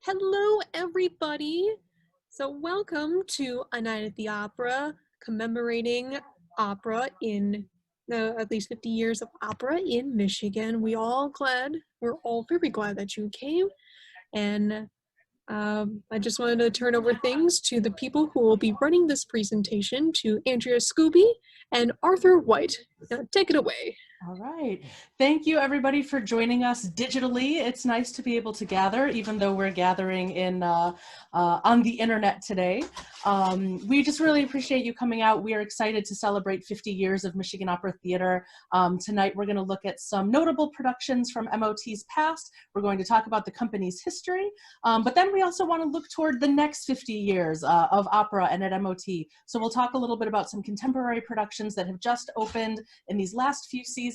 Hello, everybody. So, welcome to A Night at the Opera, commemorating opera in at least 50 years of opera in Michigan. We're all very glad that you came. And I just wanted to turn over things to the people who will be running this presentation, to Andrea Scooby and Arthur White. Now, take it away. All right. Thank you, everybody, for joining us digitally. It's nice to be able to gather, even though we're gathering in on the internet today. We just really appreciate you coming out. We are excited to celebrate 50 years of Michigan Opera Theater. Tonight, we're going to look at some notable productions from MOT's past. We're going to talk about the company's history, but then we also want to look toward the next 50 years of opera and at MOT. So we'll talk a little bit about some contemporary productions that have just opened in these last few seasons.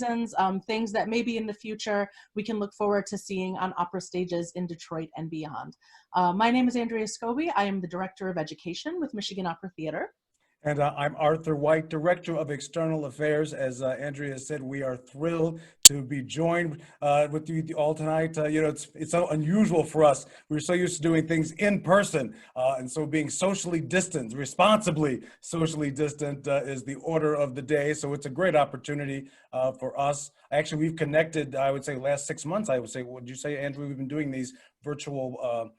Things that maybe in the future we can look forward to seeing on opera stages in Detroit and beyond. My name is Andrea Scooby. I am the Director of Education with Michigan Opera Theater. And I'm Arthur White, Director of External Affairs. As Andrea said, we are thrilled to be joined with you all tonight. It's so unusual for us. We're so used to doing things in person, and so being socially distant, responsibly socially distant is the order of the day. So it's a great opportunity for us. Actually, we've connected, I would say, last 6 months, I would say. Would you say, Andrew, we've been doing these virtual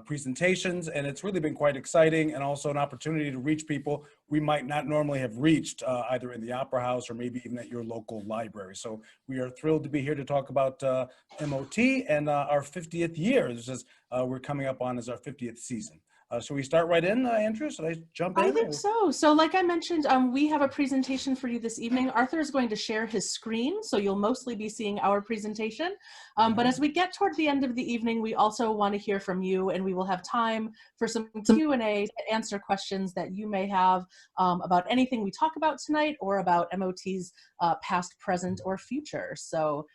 presentations, and it's really been quite exciting, and also an opportunity to reach people we might not normally have reached either in the Opera House or maybe even at your local library. So we are thrilled to be here to talk about MOT and our 50th year. This is we're coming up on as our 50th season. So we start right in, Andrew? Should I jump in? I think so. So like I mentioned, we have a presentation for you this evening. Arthur is going to share his screen, so you'll mostly be seeing our presentation. But as we get toward the end of the evening, we also want to hear from you, and we will have time for some Q&A to answer questions that you may have about anything we talk about tonight or about MOT's past, present, or future. So,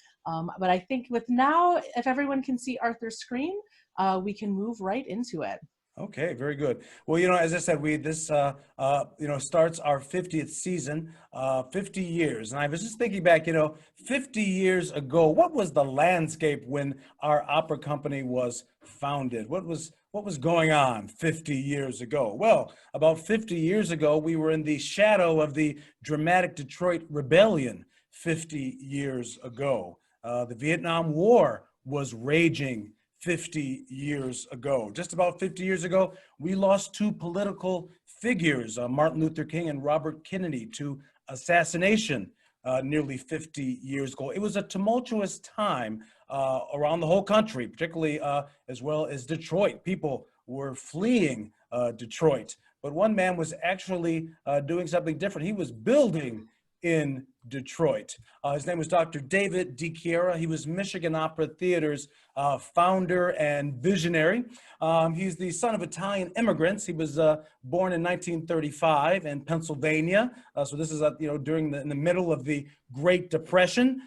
but I think with now, if everyone can see Arthur's screen, we can move right into it. Okay, very good. Well, as I said, this starts our 50th season, 50 years. And I was just thinking back, 50 years ago, what was the landscape when our opera company was founded? What was going on 50 years ago? Well, about 50 years ago, we were in the shadow of the dramatic Detroit Rebellion 50 years ago. The Vietnam War was raging 50 years ago. Just about 50 years ago, we lost two political figures, Martin Luther King and Robert Kennedy, to assassination nearly 50 years ago. It was a tumultuous time around the whole country, particularly as well as Detroit. People were fleeing Detroit, but one man was actually doing something different. He was building in Detroit. His name was Dr. David DiChiara. He was Michigan Opera Theater's founder and visionary. He's the son of Italian immigrants. He was born in 1935 in Pennsylvania. So this is in the middle of the Great Depression.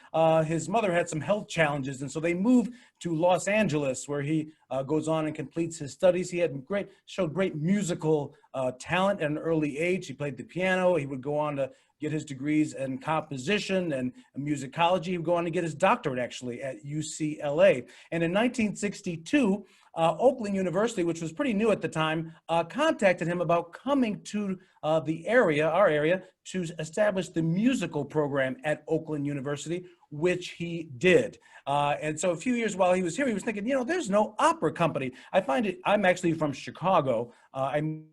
His mother had some health challenges, and so they moved to Los Angeles, where he goes on and completes his studies. He showed great musical talent at an early age. He played the piano. He would go on to get his degrees in composition and musicology. He would go on to get his doctorate, actually, at UCLA. And in 1962, Oakland University, which was pretty new at the time, contacted him about coming to our area, to establish the musical program at Oakland University, which he did. And so a few years while he was here, he was thinking, there's no opera company. I'm actually from Chicago. I'm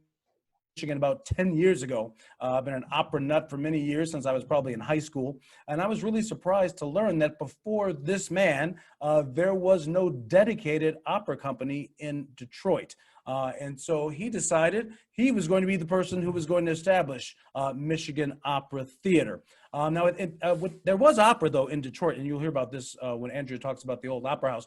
Michigan about 10 years ago. I've been an opera nut for many years, since I was probably in high school. And I was really surprised to learn that before this man, there was no dedicated opera company in Detroit. And so he decided he was going to be the person who was going to establish Michigan Opera Theater. There was opera, though, in Detroit, and you'll hear about this when Andrea talks about the old opera house.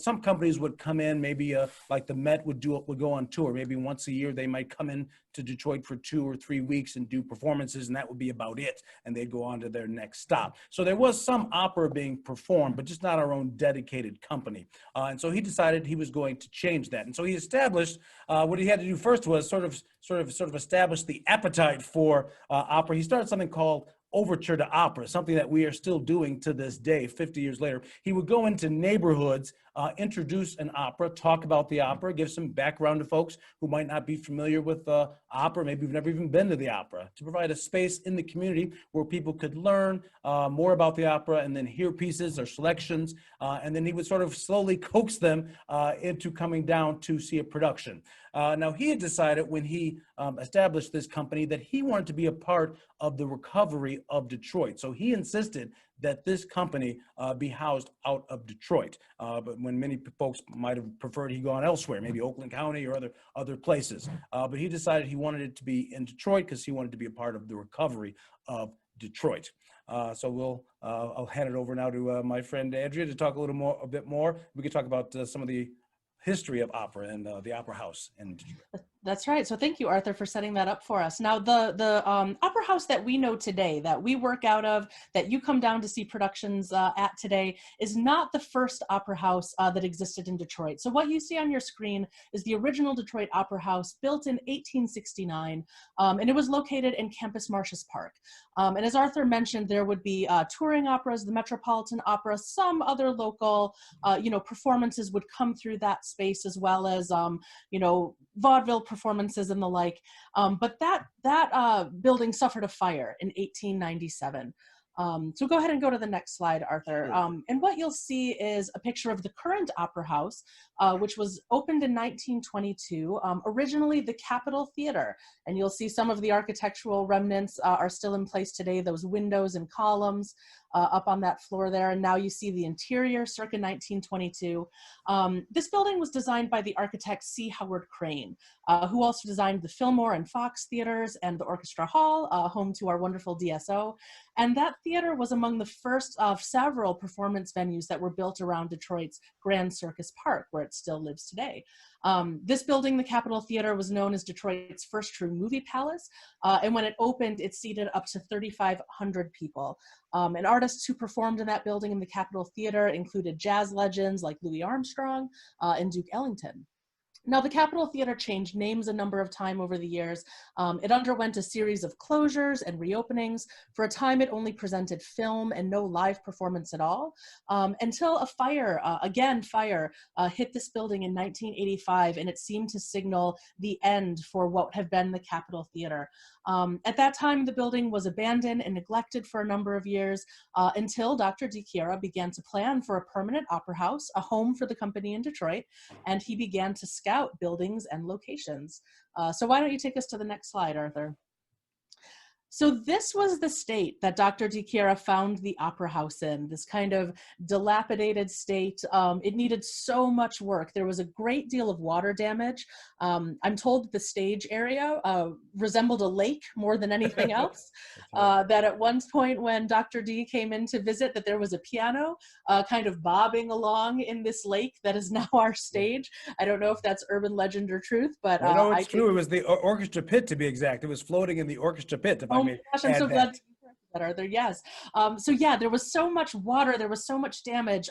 Some companies would come in, maybe like the Met would go on tour. Maybe once a year they might come in to Detroit for 2 or 3 weeks and do performances, and that would be about it. And they'd go on to their next stop. So there was some opera being performed, but just not our own dedicated company. And so he decided he was going to change that. And so he established what he had to do first was sort of establish the appetite for opera. He started something called overture to opera, something that we are still doing to this day, 50 years later. He would go into neighborhoods, introduce an opera, talk about the opera, give some background to folks who might not be familiar with opera, maybe have never even been to the opera, to provide a space in the community where people could learn more about the opera and then hear pieces or selections. And then he would sort of slowly coax them into coming down to see a production. Now, he had decided when he established this company that he wanted to be a part of the recovery of Detroit. So he insisted that this company be housed out of Detroit. But when many folks might have preferred he gone elsewhere, maybe Oakland County or other places. But he decided he wanted it to be in Detroit because he wanted to be a part of the recovery of Detroit. So I'll hand it over now to my friend Andrea to talk a bit more. We could talk about some of the history of opera and the Opera House in Detroit. That's right. So thank you, Arthur, for setting that up for us. Now, the opera house that we know today, that we work out of, that you come down to see productions at today, is not the first opera house that existed in Detroit. So what you see on your screen is the original Detroit Opera House, built in 1869, and it was located in Campus Martius Park. And as Arthur mentioned, there would be touring operas, the Metropolitan Opera, some other local, performances would come through that space, as well as, vaudeville performances and the like. But that building suffered a fire in 1897. So go ahead and go to the next slide, Arthur. Sure. And what you'll see is a picture of the current Opera House, which was opened in 1922, originally the Capitol Theater. And you'll see some of the architectural remnants are still in place today, those windows and columns up on that floor there. And now you see the interior, circa 1922. This building was designed by the architect C. Howard Crane, who also designed the Fillmore and Fox theaters and the Orchestra Hall, home to our wonderful DSO. And that theater was among the first of several performance venues that were built around Detroit's Grand Circus Park, where it still lives today. This building, the Capitol Theater, was known as Detroit's first true movie palace. And when it opened, it seated up to 3,500 people. And artists who performed in that building in the Capitol Theater included jazz legends like Louis Armstrong and Duke Ellington. Now, the Capitol Theater changed names a number of times over the years. It underwent a series of closures and reopenings. For a time, it only presented film and no live performance at all, until a fire hit this building in 1985, and it seemed to signal the end for what had been the Capitol Theater. At that time, the building was abandoned and neglected for a number of years until Dr. DiChiara began to plan for a permanent opera house, a home for the company in Detroit, and he began to scout buildings and locations. So why don't you take us to the next slide, Arthur? So this was the state that Dr. DiChiara found the opera house in, this kind of dilapidated state. It needed so much work. There was a great deal of water damage. I'm told that the stage area resembled a lake more than anything else. That at one point when Dr. D came in to visit, that there was a piano kind of bobbing along in this lake that is now our stage. I don't know if that's urban legend or truth, but no, it's true. It was the orchestra pit, to be exact. It was floating in the orchestra pit. Oh my gosh, I'm so glad to hear that, Arthur. Yes. So yeah, there was so much water, there was so much damage.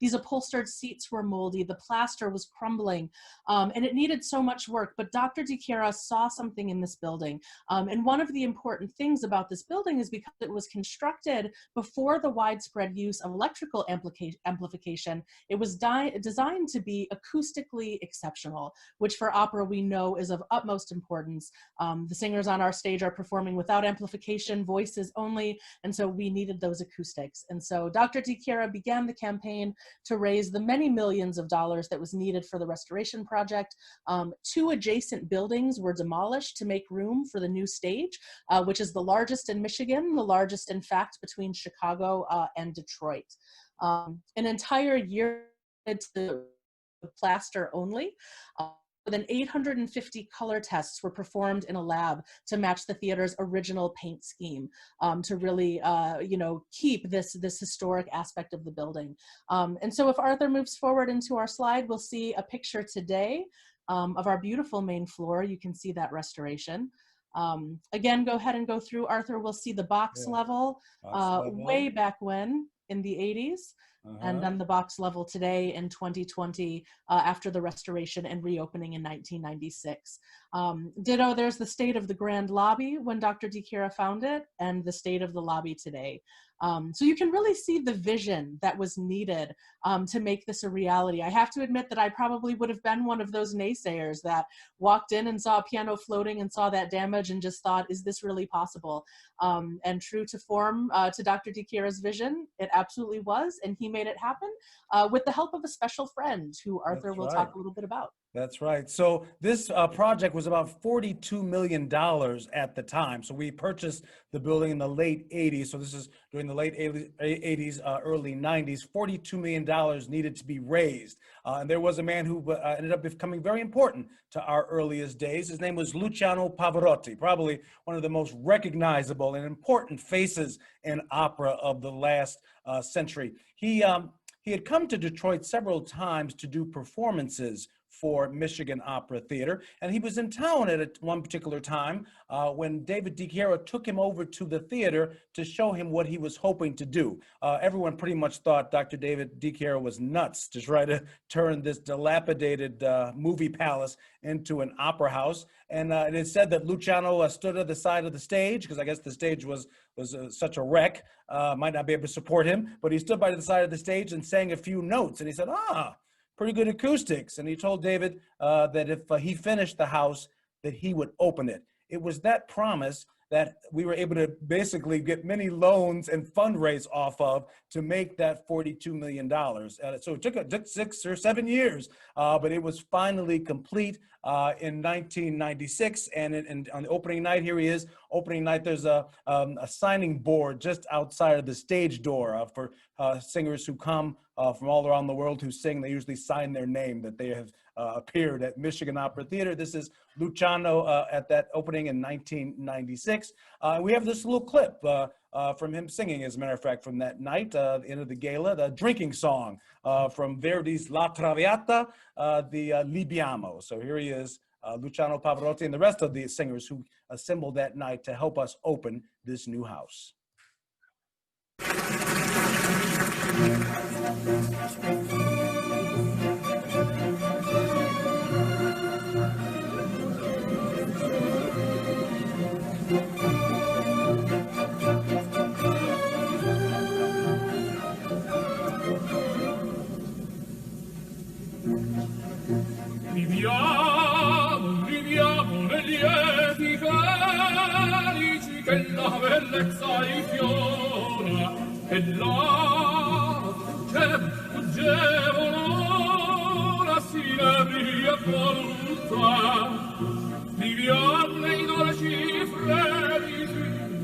These upholstered seats were moldy, the plaster was crumbling, and it needed so much work. But Dr. DiChiara saw something in this building. And one of the important things about this building is because it was constructed before the widespread use of electrical amplification, it was designed to be acoustically exceptional, which for opera we know is of utmost importance. The singers on our stage are performing without amplification, voices only, and so we needed those acoustics. And so Dr. DiChiara began the campaign to raise the many millions of dollars that was needed for the restoration project. 2 adjacent buildings were demolished to make room for the new stage, which is the largest in Michigan, the largest, in fact, between Chicago and Detroit. An entire year to plaster only. More than 850 color tests were performed in a lab to match the theater's original paint scheme, to really, keep this historic aspect of the building. And so if Arthur moves forward into our slide, we'll see a picture today of our beautiful main floor. You can see that restoration. Again, go ahead and go through, Arthur. We'll see the box level way back when in the 80s. and then the box level today in 2020 after the restoration and reopening in 1996. Ditto, there's the state of the grand lobby when Dr. DiChiara found it, and the state of the lobby today. So you can really see the vision that was needed to make this a reality. I have to admit that I probably would have been one of those naysayers that walked in and saw a piano floating and saw that damage and just thought, is this really possible? And true to form, to Dr. DiChiara's vision, it absolutely was, and he made it happen with the help of a special friend who Arthur will talk a little bit about. That's right. So this project was about $42 million at the time. So we purchased the building in the late 80s. So this is during the late 80s, early 90s. $42 million needed to be raised. And there was a man who ended up becoming very important to our earliest days. His name was Luciano Pavarotti, probably one of the most recognizable and important faces in opera of the last century. He had come to Detroit several times to do performances for Michigan Opera Theater. And he was in town at one particular time when David DiChiara took him over to the theater to show him what he was hoping to do. Everyone pretty much thought Dr. David DiChiara was nuts to try to turn this dilapidated movie palace into an opera house. And it is said that Luciano stood at the side of the stage, because I guess the stage was such a wreck, might not be able to support him, but he stood by the side of the stage and sang a few notes. And he said, pretty good acoustics. And he told David that if he finished the house, that he would open it. It was that promise that we were able to basically get many loans and fundraise off of to make that $42 million. So it took 6 or 7 years, but it was finally complete in 1996. And on the opening night, here he is. Opening night, there's a signing board just outside of the stage door for singers who come from all around the world who sing. They usually sign their name that they have appeared at Michigan Opera Theater. This is Luciano at that opening in 1996. We have this little clip from him singing, as a matter of fact, from that night, the end of the gala, the drinking song from Verdi's La Traviata, the Libiamo. So here he is, Luciano Pavarotti, and the rest of the singers who assembled that night to help us open this new house. Viviamo nei lieti carici che la bellezza infiora e là fuggevano la sineria voluta. Viviamo nei dolci freddi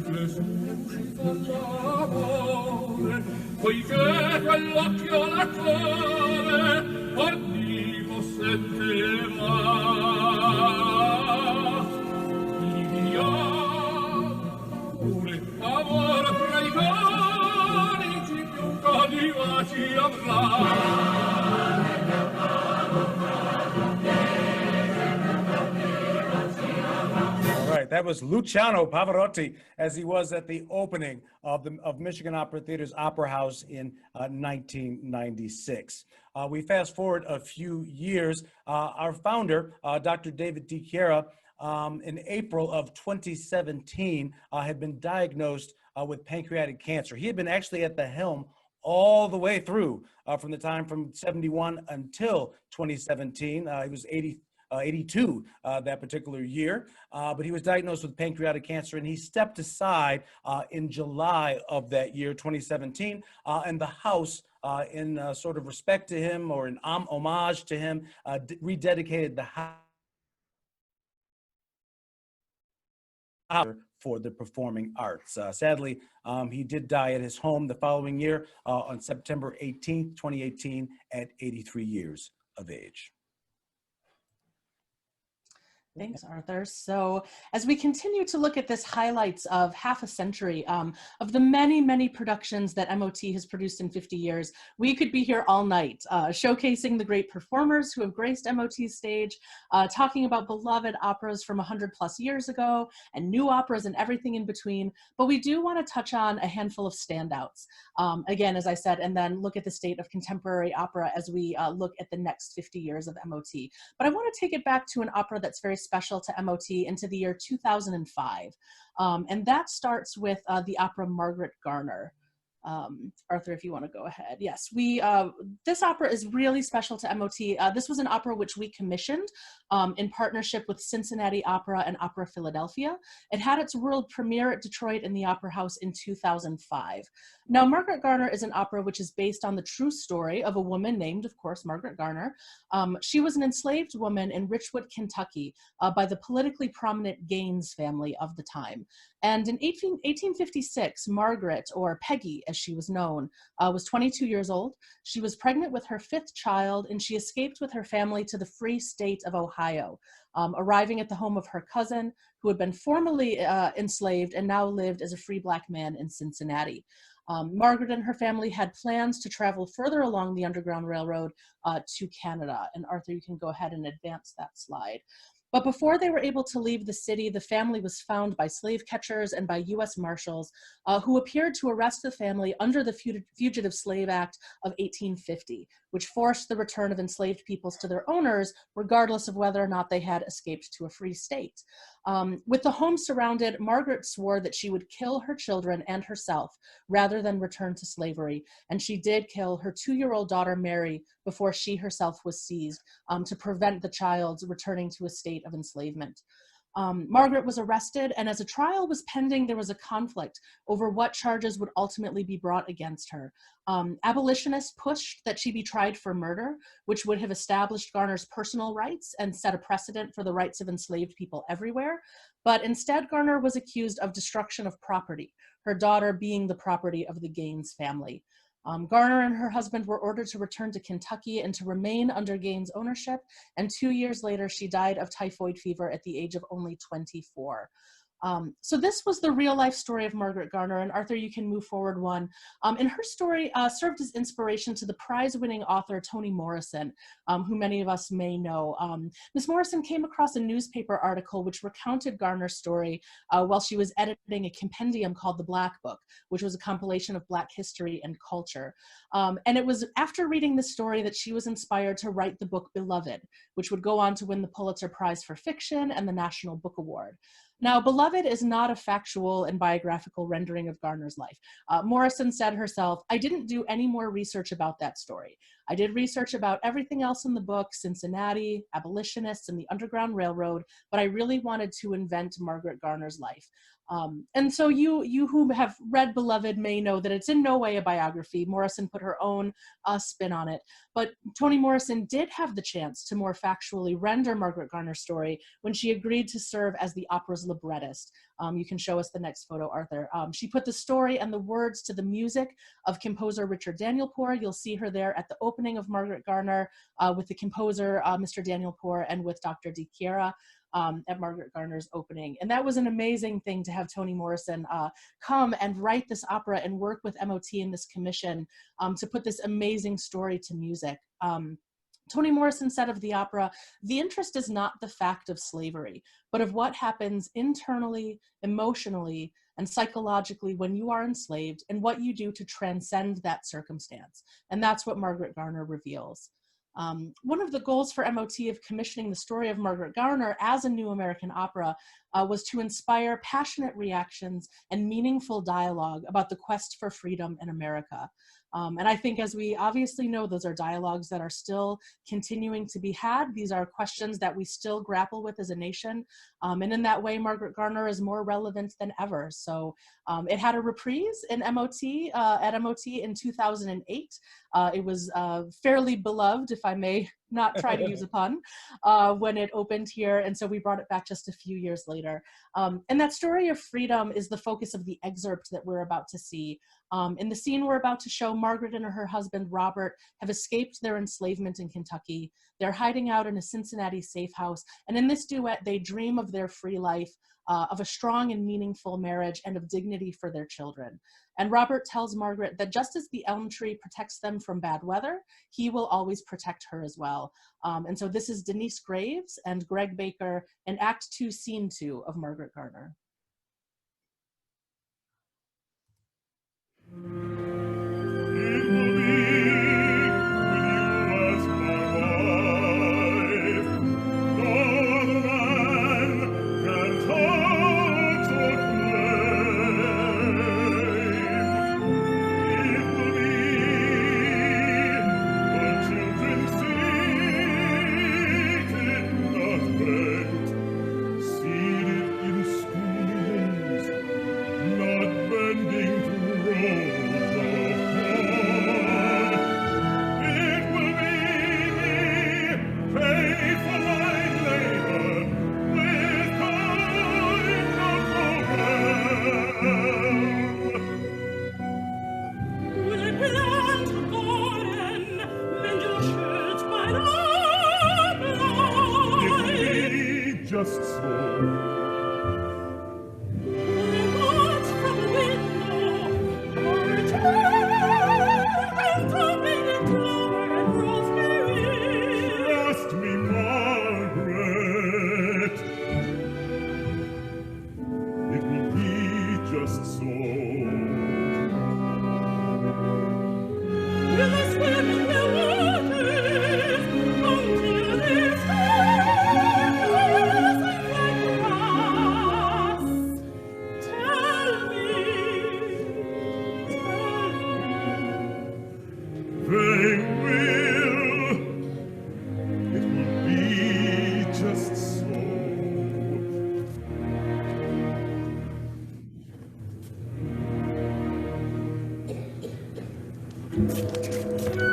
che suscita l'amore, poiché quell'occhio l'attore ordivo sentiva. Pure amore fra i conici più conivaci avrà. That was Luciano Pavarotti as he was at the opening of Michigan Opera Theater's Opera House in 1996. We fast forward a few years. Our founder, Dr. David DiChiara, in April of 2017, had been diagnosed with pancreatic cancer. He had been actually at the helm all the way through from the time from 71 until 2017. He was 82 that particular year, but he was diagnosed with pancreatic cancer, and he stepped aside in July of that year, 2017, and the House, in sort of respect to him or in homage to him, rededicated the House for the performing arts. Sadly, he did die at his home the following year on September 18th, 2018, at 83 years of age. Thanks, Arthur. So as we continue to look at this highlights of half a century of the many, many productions that MOT has produced in 50 years, we could be here all night showcasing the great performers who have graced MOT's stage, talking about beloved operas from 100 plus years ago and new operas and everything in between. But we do want to touch on a handful of standouts. Again, as I said, and then look at the state of contemporary opera as we look at the next 50 years of MOT. But I want to take it back to an opera that's very special to MOT into the year 2005. And that starts with the opera Margaret Garner. Arthur, if you want to go ahead. Yes, this opera is really special to MOT. This was an opera which we commissioned in partnership with Cincinnati Opera and Opera Philadelphia. It had its world premiere at Detroit in the Opera House in 2005. Now, Margaret Garner is an opera which is based on the true story of a woman named, of course, Margaret Garner. She was an enslaved woman in Richwood, Kentucky, by the politically prominent Gaines family of the time. And in 1856, Margaret, or Peggy as she was known, was 22 years old. She was pregnant with her 5th child, and she escaped with her family to the free state of Ohio, arriving at the home of her cousin, who had been formerly enslaved and now lived as a free Black man in Cincinnati. Margaret and her family had plans to travel further along the Underground Railroad to Canada. And Arthur, you can go ahead and advance that slide. But before they were able to leave the city, the family was found by slave catchers and by U.S. Marshals who appeared to arrest the family under the Fugitive Slave Act of 1850, which forced the return of enslaved peoples to their owners, regardless of whether or not they had escaped to a free state. With the home surrounded, Margaret swore that she would kill her children and herself rather than return to slavery. And she did kill her 2-year-old daughter, Mary, before she herself was seized to prevent the child's returning to a state of enslavement. Margaret was arrested, and as a trial was pending, there was a conflict over what charges would ultimately be brought against her. Abolitionists pushed that she be tried for murder, which would have established Garner's personal rights and set a precedent for the rights of enslaved people everywhere. But instead, Garner was accused of destruction of property, her daughter being the property of the Gaines family. Garner and her husband were ordered to return to Kentucky and to remain under Gaines' ownership, and 2 years later, she died of typhoid fever at the age of only 24. So this was the real life story of Margaret Garner, and Arthur, you can move forward one. And her story served as inspiration to the prize-winning author Toni Morrison, who many of us may know. Ms. Morrison came across a newspaper article which recounted Garner's story while she was editing a compendium called The Black Book, which was a compilation of Black history and culture. And it was after reading this story that she was inspired to write the book Beloved, which would go on to win the Pulitzer Prize for Fiction and the National Book Award. Now, Beloved is not a factual and biographical rendering of Garner's life. Morrison said herself, "I didn't do any more research about that story. I did research about everything else in the book, Cincinnati, abolitionists, and the Underground Railroad, but I really wanted to invent Margaret Garner's life." And so you who have read Beloved may know that it's in no way a biography. Morrison put her own spin on it. But Toni Morrison did have the chance to more factually render Margaret Garner's story when she agreed to serve as the opera's librettist. You can show us the next photo, Arthur. She put the story and the words to the music of composer Richard Danielpour. You'll see her there at the opening of Margaret Garner with the composer, Mr. Danielpour, and with Dr. Di Chiara. At Margaret Garner's opening. And that was an amazing thing to have Toni Morrison come and write this opera and work with MOT in this commission to put this amazing story to music. Toni Morrison said of the opera, "The interest is not the fact of slavery, but of what happens internally, emotionally, and psychologically when you are enslaved and what you do to transcend that circumstance." And that's what Margaret Garner reveals. One of the goals for MOT of commissioning the story of Margaret Garner as a new American opera was to inspire passionate reactions and meaningful dialogue about the quest for freedom in America. And I think, as we obviously know, those are dialogues that are still continuing to be had. These are questions that we still grapple with as a nation. And in that way, Margaret Garner is more relevant than ever. So it had a reprise in MOT, at MOT in 2008. It was fairly beloved, if I may not try to use a pun, when it opened here. And so we brought it back just a few years later. And that story of freedom is the focus of the excerpt that we're about to see. In the scene we're about to show, Margaret and her husband, Robert, have escaped their enslavement in Kentucky. They're hiding out in a Cincinnati safe house. And in this duet, they dream of their free life, of a strong and meaningful marriage, and of dignity for their children. And Robert tells Margaret that just as the elm tree protects them from bad weather, he will always protect her as well. And so this is Denise Graves and Greg Baker in Act 2, Scene 2 of Margaret Garner. Just so. Trust me, Margaret. It will be just so. Will I swim in the waters until this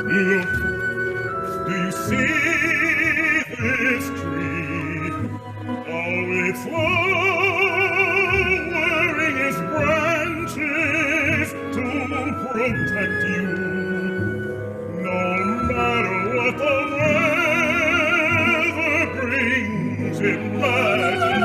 Look, do you see this tree? How it's lowering its branches to protect you. No matter what the weather brings, imagine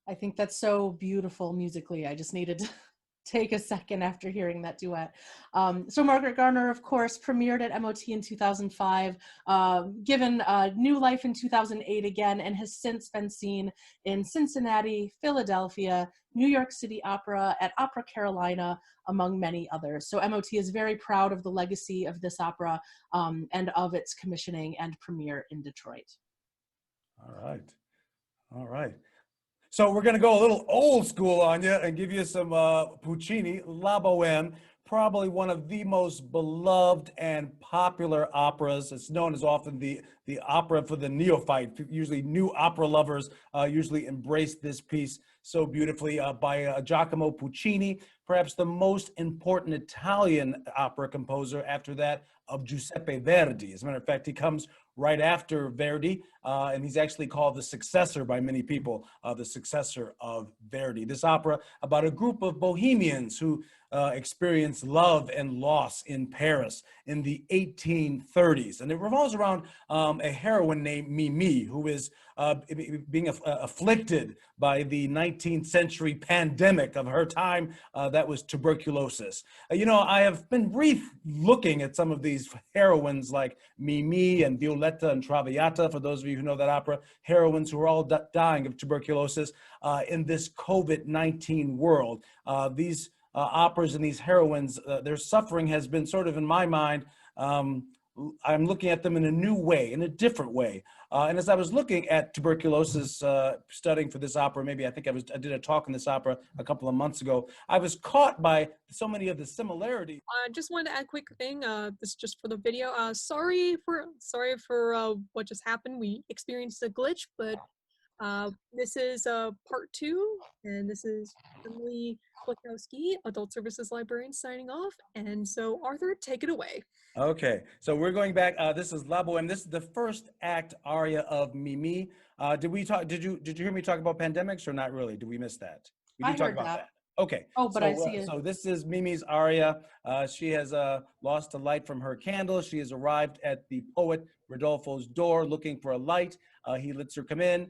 I think that's so beautiful musically. I just needed to take a second after hearing that duet. So Margaret Garner, of course, premiered at MOT in 2005, given new life in 2008 again, and has since been seen in Cincinnati, Philadelphia, New York City Opera, at Opera Carolina, among many others. So MOT is very proud of the legacy of this opera and of its commissioning and premiere in Detroit. All right. All right. So we're going to go a little old school on you and give you some Puccini, La Boheme, probably one of the most beloved and popular operas. It's known as often the opera for the neophyte. Usually new opera lovers usually embrace this piece so beautifully by Giacomo Puccini, perhaps the most important Italian opera composer after that of Giuseppe Verdi. As a matter of fact, he comes right after Verdi, and he's actually called the successor by many people, the successor of Verdi. This opera about a group of bohemians who experienced love and loss in Paris in the 1830s. And it revolves around a heroine named Mimi, who is being afflicted by the 19th century pandemic of her time, that was tuberculosis. You know, I have been looking at some of these heroines like Mimi and Violetta and Traviata, for those of you who know that opera, heroines who are all dying of tuberculosis in this COVID-19 world. These operas and these heroines, their suffering has been sort of, in my mind, I'm looking at them in a new way, in a different way. And as I was looking at tuberculosis, studying for this opera, maybe I think I did a talk on this opera a couple of months ago. I was caught by so many of the similarities. I just wanted to add a quick thing. This is just for the video. Sorry for what just happened. We experienced a glitch, but this is part 2, and this is Emily Klakowski, Adult Services Librarian, signing off. And so, Arthur, take it away. Okay, so we're going back. This is La Boheme. This is the first act aria of Mimi. Did you hear me talk about pandemics or not really? Did we miss that? We did I talk heard about that. Okay. Oh, but so, I see it. So this is Mimi's aria. She has lost a light from her candle. She has arrived at the poet Rodolfo's door looking for a light. He lets her come in.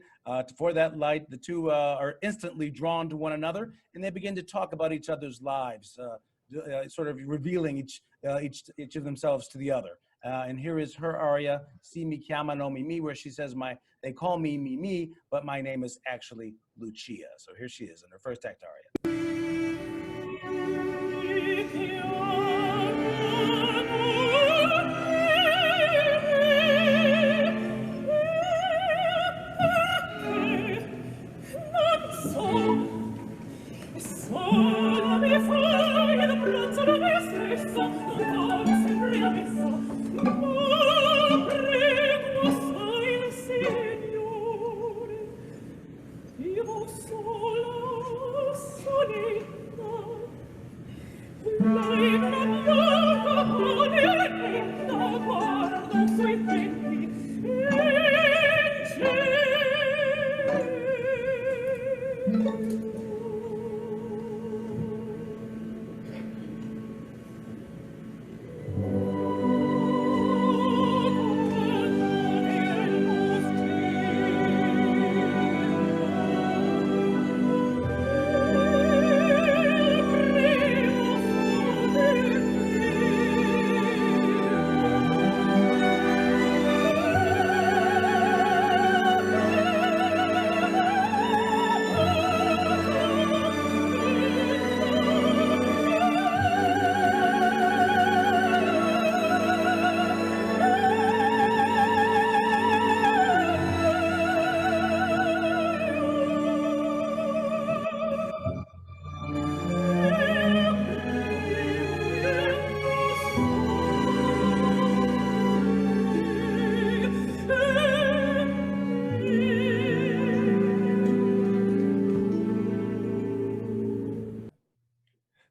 For that light, the two are instantly drawn to one another, and they begin to talk about each other's lives, sort of revealing each of themselves to the other. And here is her aria, Si mi chiamano Mimi, where she says, they call me Mimi, but my name is actually Lucia. So here she is in her first act aria.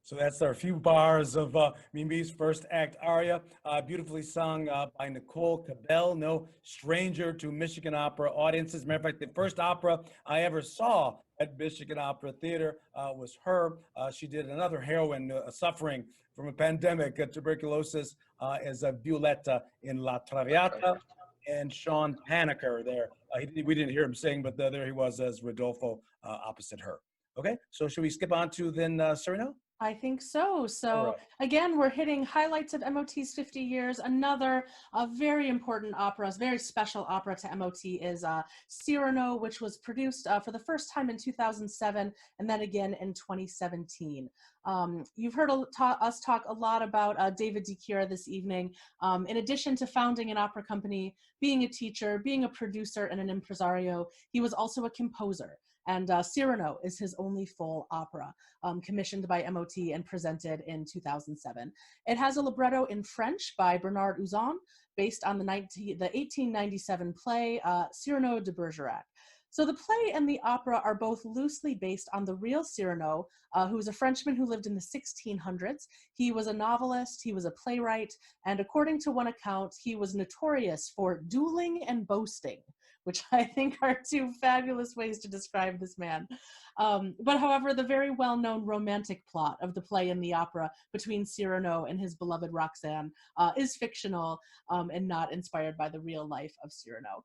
So that's our few bars of Mimi's first act aria, beautifully sung by Nicole Cabell, no stranger to Michigan Opera audiences. Matter of fact, the first opera I ever saw at Michigan Opera Theater was her. She did another heroine suffering from a pandemic, tuberculosis, as Violetta in La Traviata, and Sean Paniker there. We didn't hear him sing, but there he was as Rodolfo opposite her. Okay, so should we skip on to then Cyrano? I think so. So right. Again, we're hitting highlights of MOT's 50 years. Another very important opera, very special opera to MOT is Cyrano, which was produced for the first time in 2007 and then again in 2017. You've heard us talk a lot about David DiChiara this evening. In addition to founding an opera company, being a teacher, being a producer, and an impresario, he was also a composer. And Cyrano is his only full opera, commissioned by MOT and presented in 2007. It has a libretto in French by Bernard Uzan, based on the 1897 play Cyrano de Bergerac. So the play and the opera are both loosely based on the real Cyrano, who was a Frenchman who lived in the 1600s. He was a novelist, he was a playwright, and according to one account, he was notorious for dueling and boasting, which I think are two fabulous ways to describe this man. But however, the very well-known romantic plot of the play and the opera between Cyrano and his beloved Roxanne is fictional and not inspired by the real life of Cyrano.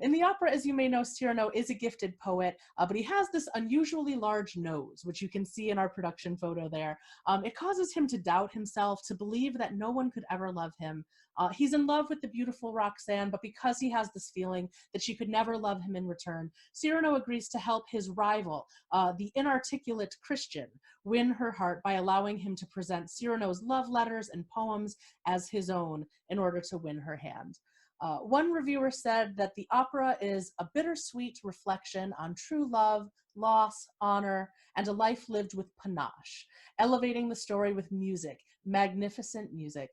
In the opera, as you may know, Cyrano is a gifted poet, but he has this unusually large nose, which you can see in our production photo there. It causes him to doubt himself, to believe that no one could ever love him. He's in love with the beautiful Roxanne, but because he has this feeling that she could never love him in return, Cyrano agrees to help his rival, the inarticulate Christian, win her heart by allowing him to present Cyrano's love letters and poems as his own in order to win her hand. One reviewer said that the opera is a bittersweet reflection on true love, loss, honor, and a life lived with panache, elevating the story with music, magnificent music.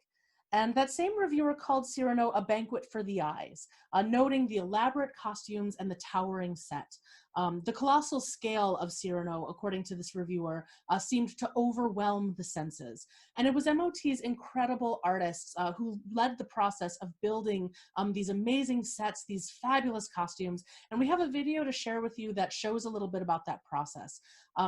And that same reviewer called Cyrano a banquet for the eyes, noting the elaborate costumes and the towering set. The colossal scale of Cyrano, according to this reviewer, seemed to overwhelm the senses. And it was MOT's incredible artists who led the process of building these amazing sets, these fabulous costumes. And we have a video to share with you that shows a little bit about that process.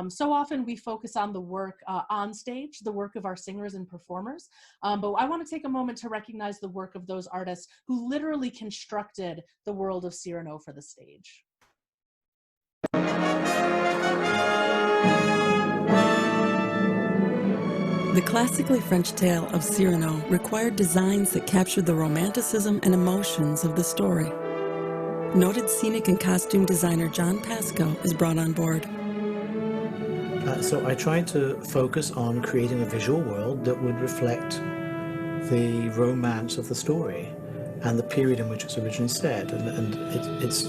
So often we focus on the work on stage, the work of our singers and performers, but I want to take a moment to recognize the work of those artists who literally constructed the world of Cyrano for the stage. The classically French tale of Cyrano required designs that captured the romanticism and emotions of the story. Noted scenic and costume designer John Pascoe is brought on board. So I tried to focus on creating a visual world that would reflect the romance of the story and the period in which it's originally set. And it's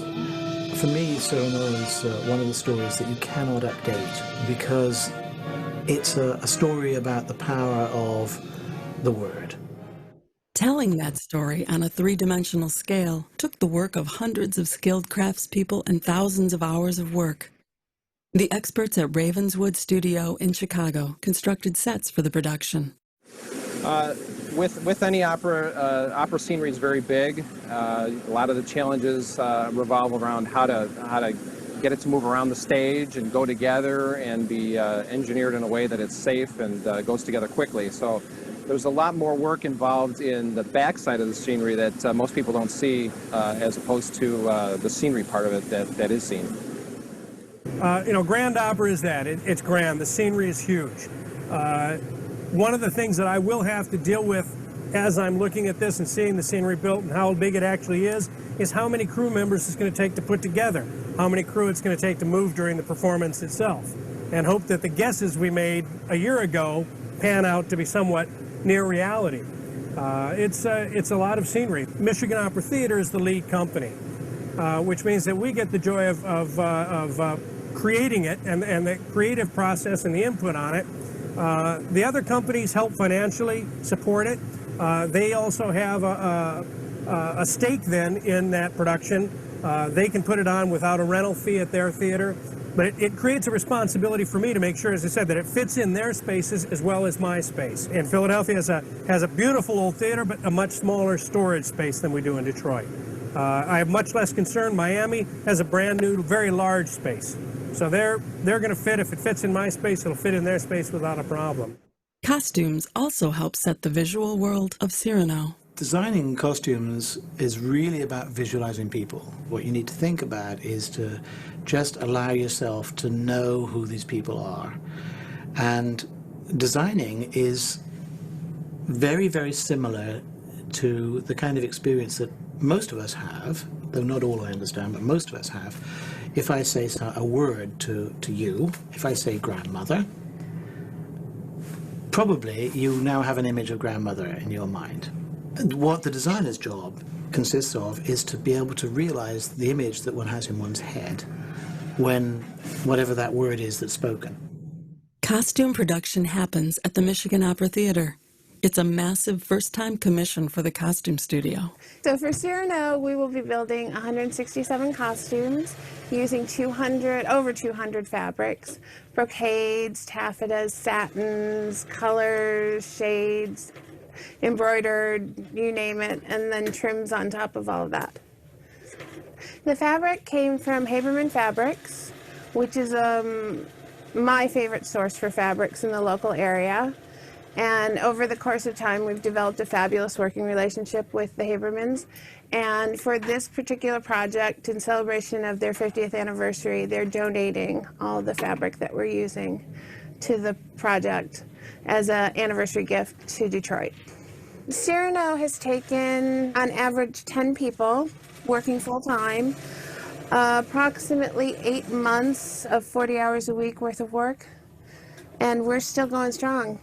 for me, Cyrano is one of the stories that you cannot update because it's a story about the power of the word. Telling that story on a three-dimensional scale took the work of hundreds of skilled craftspeople and thousands of hours of work. The experts at Ravenswood Studio in Chicago constructed sets for the production. With any opera, opera scenery is very big. A lot of the challenges revolve around how to get it to move around the stage and go together and be engineered in a way that it's safe and goes together quickly. So there's a lot more work involved in the backside of the scenery that most people don't see as opposed to the scenery part of it that is seen. You know, grand opera is that. It's grand. The scenery is huge. One of the things that I will have to deal with as I'm looking at this and seeing the scenery built and how big it actually is how many crew members it's going to take to put together, how many crew it's going to take to move during the performance itself, and hope that the guesses we made a year ago pan out to be somewhat near reality. It's a lot of scenery. Michigan Opera Theater is the lead company, which means that we get the joy of creating it and the creative process and the input on it. The other companies help financially support it. They also have a stake then in that production. They can put it on without a rental fee at their theater. But it creates a responsibility for me to make sure, as I said, that it fits in their spaces as well as my space. And Philadelphia has a beautiful old theater, but a much smaller storage space than we do in Detroit. I have much less concern. Miami has a brand new, very large space. So they're going to fit. If it fits in my space, it'll fit in their space without a problem. Costumes also help set the visual world of Cyrano. Designing costumes is really about visualizing people. What you need to think about is to just allow yourself to know who these people are. And designing is very, very similar to the kind of experience that most of us have, though not all I understand, but most of us have. If I say a word to you, if I say grandmother, probably you now have an image of grandmother in your mind. What the designer's job consists of is to be able to realize the image that one has in one's head when whatever that word is that's spoken. Costume production happens at the Michigan Opera Theater. It's a massive first-time commission for the costume studio. So for Cyrano, we will be building 167 costumes using over 200 fabrics, brocades, taffetas, satins, colors, shades, embroidered, you name it, and then trims on top of all of that. The fabric came from Haberman Fabrics, which is my favorite source for fabrics in the local area. And over the course of time, we've developed a fabulous working relationship with the Habermans. And for this particular project, in celebration of their 50th anniversary, they're donating all the fabric that we're using to the project as an anniversary gift to Detroit. Cyrano has taken, on average, 10 people working full-time, approximately 8 months of 40 hours a week worth of work, and we're still going strong.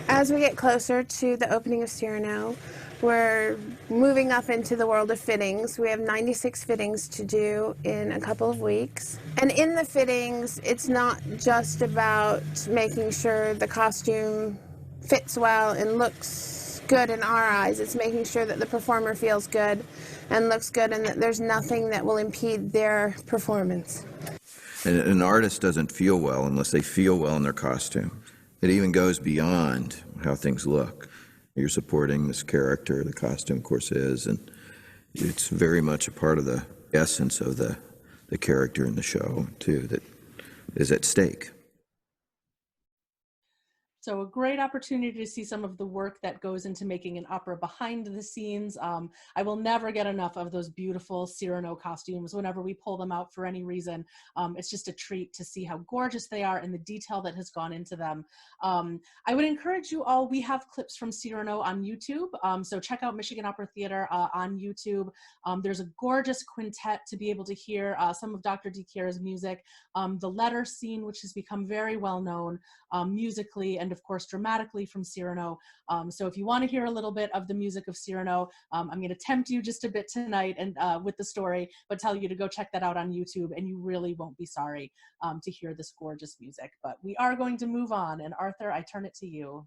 As we get closer to the opening of Cyrano, we're moving up into the world of fittings. We have 96 fittings to do in a couple of weeks. And in the fittings, it's not just about making sure the costume fits well and looks good in our eyes. It's making sure that the performer feels good and looks good and that there's nothing that will impede their performance. And an artist doesn't feel well unless they feel well in their costume. It even goes beyond how things look. You're supporting this character, the costume, of course, is, and it's very much a part of the essence of the character in the show, too, that is at stake. So a great opportunity to see some of the work that goes into making an opera behind the scenes. I will never get enough of those beautiful Cyrano costumes whenever we pull them out for any reason. It's just a treat to see how gorgeous they are and the detail that has gone into them. I would encourage you all, we have clips from Cyrano on YouTube, so check out Michigan Opera Theater on YouTube. There's a gorgeous quintet to be able to hear some of Dr. DiChiara's music. The letter scene, which has become very well known musically and of course dramatically from Cyrano. So if you want to hear a little bit of the music of Cyrano, I'm going to tempt you just a bit tonight and with the story, but tell you to go check that out on YouTube, and you really won't be sorry to hear this gorgeous music. But we are going to move on, and Arthur, I turn it to you.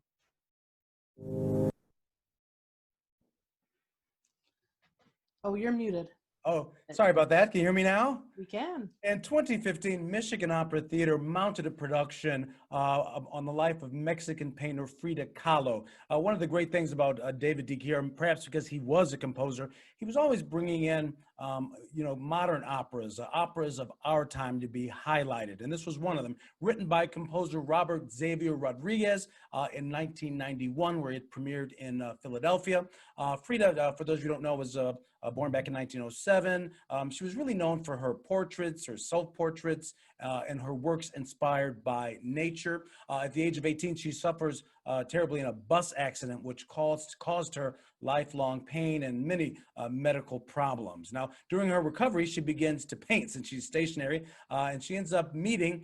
Oh, you're muted. Oh, sorry about that. Can you hear me now? We can. In 2015, Michigan Opera Theater mounted a production on the life of Mexican painter Frida Kahlo. One of the great things about David DiChiara, perhaps because he was a composer, he was always bringing in, modern operas, operas of our time to be highlighted. And this was one of them, written by composer Robert Xavier Rodriguez in 1991, where it premiered in Philadelphia. Frida, for those who don't know, was born back in 1907. She was really known for her portraits, her self-portraits, and her works inspired by nature. At the age of 18, she suffers terribly in a bus accident, which caused her lifelong pain and many medical problems. Now, during her recovery, she begins to paint since she's stationary, and she ends up meeting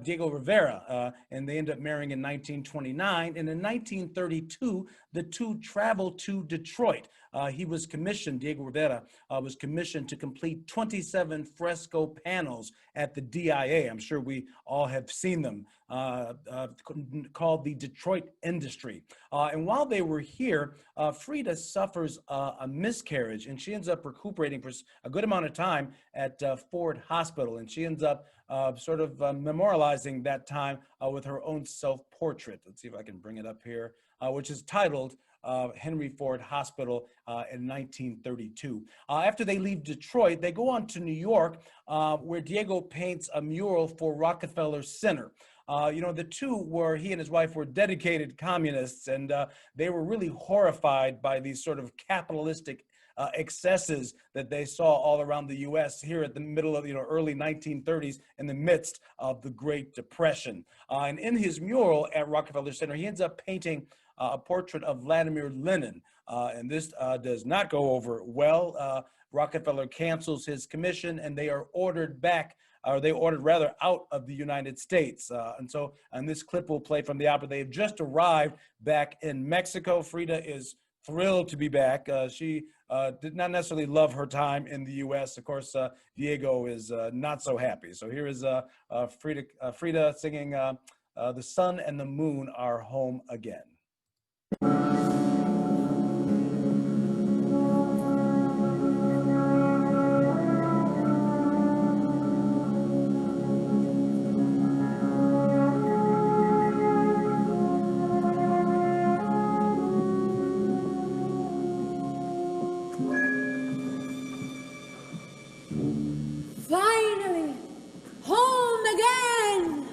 Diego Rivera, and they end up marrying in 1929. And in 1932, the two travel to Detroit. He was commissioned, Diego Rivera was commissioned to complete 27 fresco panels at the DIA. I'm sure we all have seen them, called the Detroit Industry. And while they were here, Frida suffers a miscarriage, and she ends up recuperating for a good amount of time at Ford Hospital. And she ends up memorializing that time with her own self-portrait. Let's see if I can bring it up here, which is titled Henry Ford Hospital in 1932. After they leave Detroit, they go on to New York, where Diego paints a mural for Rockefeller Center. The two were, he and his wife were dedicated communists, and they were really horrified by these sort of capitalistic excesses that they saw all around the U.S. here at the middle of, early 1930s in the midst of the Great Depression. And in his mural at Rockefeller Center, he ends up painting a portrait of Vladimir Lenin. And this does not go over well. Rockefeller cancels his commission, and they are ordered back, or they ordered rather out of the United States. And this clip will play from the opera. They have just arrived back in Mexico. Frida is thrilled to be back. She did not necessarily love her time in the U.S. Of course, Diego is not so happy. So here is Frida singing "The Sun and the Moon Are Home Again." Finally, home again!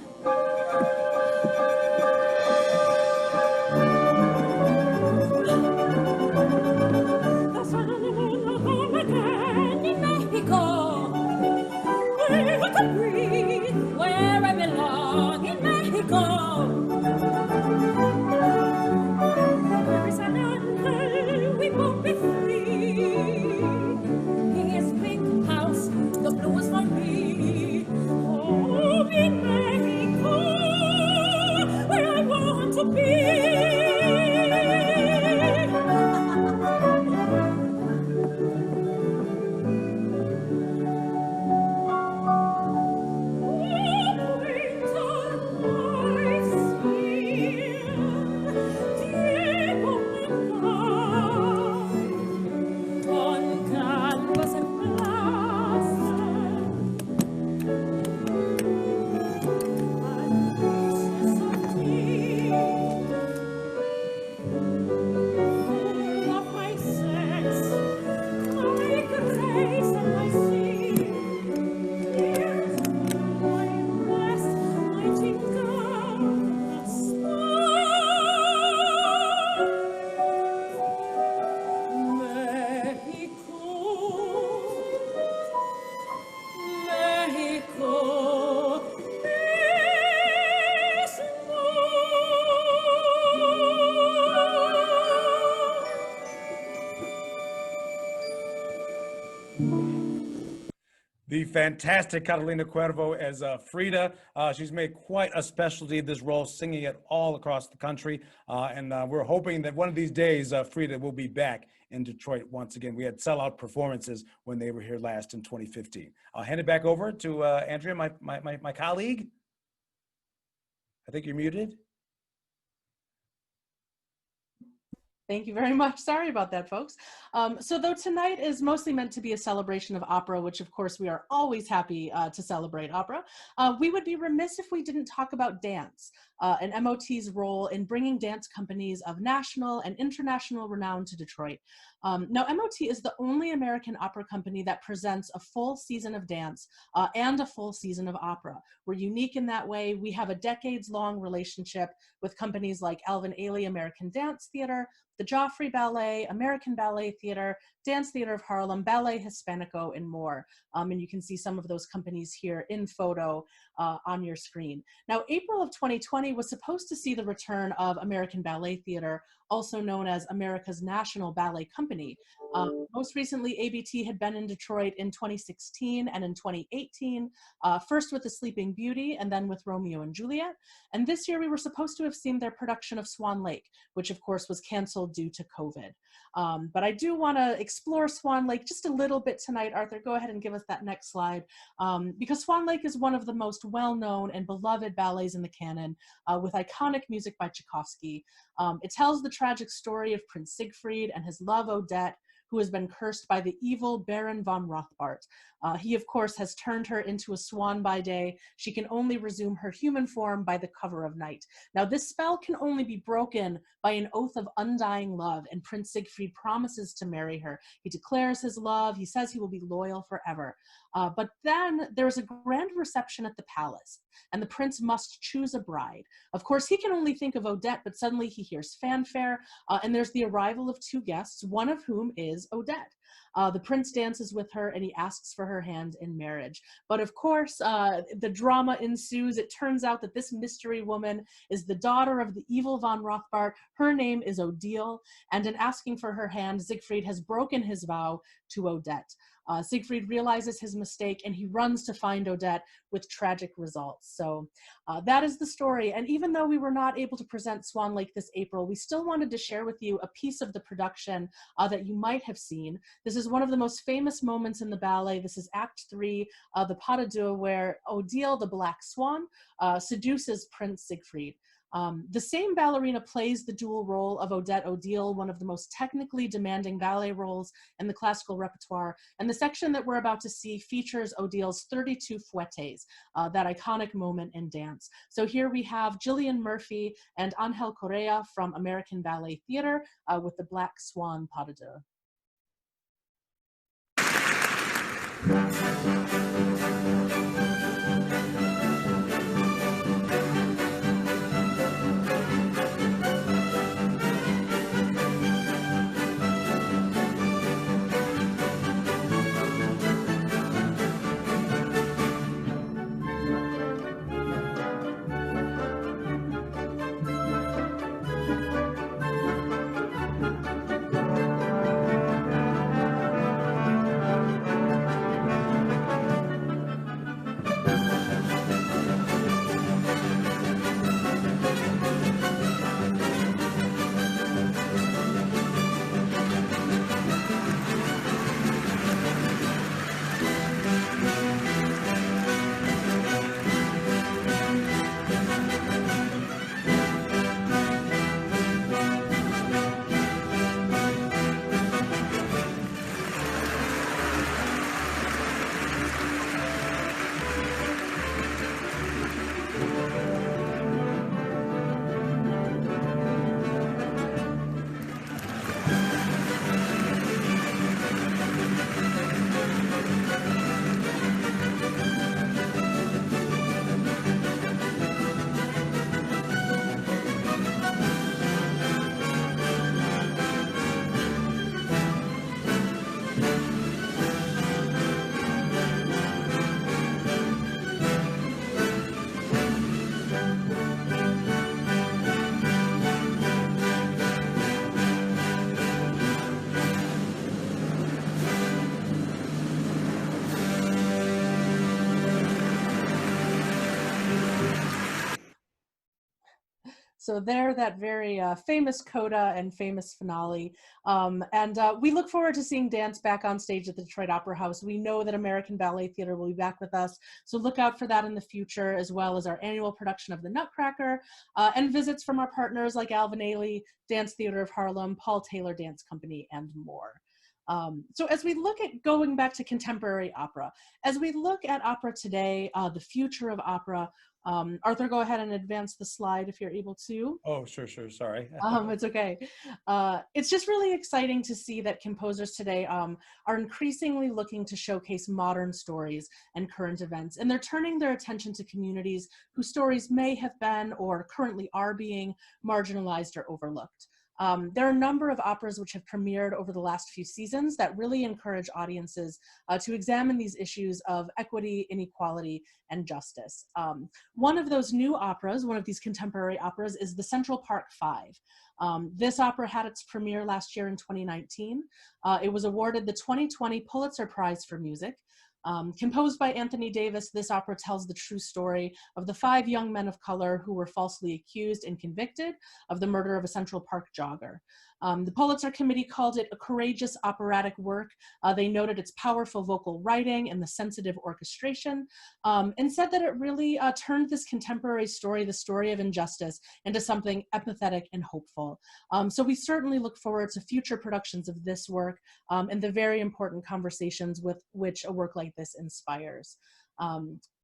fantastic Catalina Cuervo as Frida. She's made quite a specialty of this role, singing it all across the country. And we're hoping that one of these days, Frida will be back in Detroit once again. We had sellout performances when they were here last in 2015. I'll hand it back over to Andrea, my colleague. I think you're muted. Thank you very much. Sorry about that, folks. So though tonight is mostly meant to be a celebration of opera, which of course we are always happy to celebrate opera, we would be remiss if we didn't talk about dance and MOT's role in bringing dance companies of national and international renown to Detroit. Now, MOT is the only American opera company that presents a full season of dance and a full season of opera. We're unique in that way. We have a decades-long relationship with companies like Alvin Ailey American Dance Theater, the Joffrey Ballet, American Ballet Theater, Dance Theater of Harlem, Ballet Hispanico, and more. And you can see some of those companies here in photo on your screen. Now, April of 2020 was supposed to see the return of American Ballet Theater, also known as America's National Ballet Company. Most recently, ABT had been in Detroit in 2016 and in 2018, first with The Sleeping Beauty and then with Romeo and Juliet. And this year we were supposed to have seen their production of Swan Lake, which of course was canceled due to COVID. But I do want to explore Swan Lake just a little bit tonight. Arthur, go ahead and give us that next slide. Because Swan Lake is one of the most well-known and beloved ballets in the canon, with iconic music by Tchaikovsky. It tells the tragic story of Prince Siegfried and his love Odette, who has been cursed by the evil Baron von Rothbart. He, of course, has turned her into a swan by day. She can only resume her human form by the cover of night. Now, this spell can only be broken by an oath of undying love, and Prince Siegfried promises to marry her. He declares his love. He says he will be loyal forever. But then there's a grand reception at the palace, and the prince must choose a bride. Of course, he can only think of Odette, but suddenly he hears fanfare, and there's the arrival of two guests, one of whom is Odette. The prince dances with her and he asks for her hand in marriage. But of course, the drama ensues. It turns out that this mystery woman is the daughter of the evil von Rothbart. Her name is Odile, and in asking for her hand, Siegfried has broken his vow to Odette. Siegfried realizes his mistake and he runs to find Odette with tragic results. So that is the story. And even though we were not able to present Swan Lake this April, we still wanted to share with you a piece of the production that you might have seen. This is one of the most famous moments in the ballet. This is Act 3, the pas de deux, where Odile, the black swan, seduces Prince Siegfried. The same ballerina plays the dual role of Odette Odile, one of the most technically demanding ballet roles in the classical repertoire. And the section that we're about to see features Odile's 32 fouettes, that iconic moment in dance. So here we have Gillian Murphy and Angel Correa from American Ballet Theater with the Black Swan pas de deux. So they're that very famous coda and famous finale. And we look forward to seeing dance back on stage at the Detroit Opera House. We know that American Ballet Theater will be back with us, so look out for that in the future, as well as our annual production of The Nutcracker, and visits from our partners like Alvin Ailey, Dance Theater of Harlem, Paul Taylor Dance Company, and more. So as we look at going back to contemporary opera, as we look at opera today, the future of opera, Arthur, go ahead and advance the slide if you're able to. Oh, sure, sorry. It's okay. It's just really exciting to see that composers today are increasingly looking to showcase modern stories and current events, and they're turning their attention to communities whose stories may have been or currently are being marginalized or overlooked. There are a number of operas which have premiered over the last few seasons that really encourage audiences to examine these issues of equity, inequality, and justice. One of those new operas, one of these contemporary operas, is the Central Park Five. This opera had its premiere last year in 2019. It was awarded the 2020 Pulitzer Prize for Music. Composed by Anthony Davis, this opera tells the true story of the 5 young men of color who were falsely accused and convicted of the murder of a Central Park jogger. The Pulitzer Committee called it a courageous operatic work. They noted its powerful vocal writing and the sensitive orchestration, and said that it really turned this contemporary story, the story of injustice, into something empathetic and hopeful. So we certainly look forward to future productions of this work and the very important conversations with which a work like this inspires.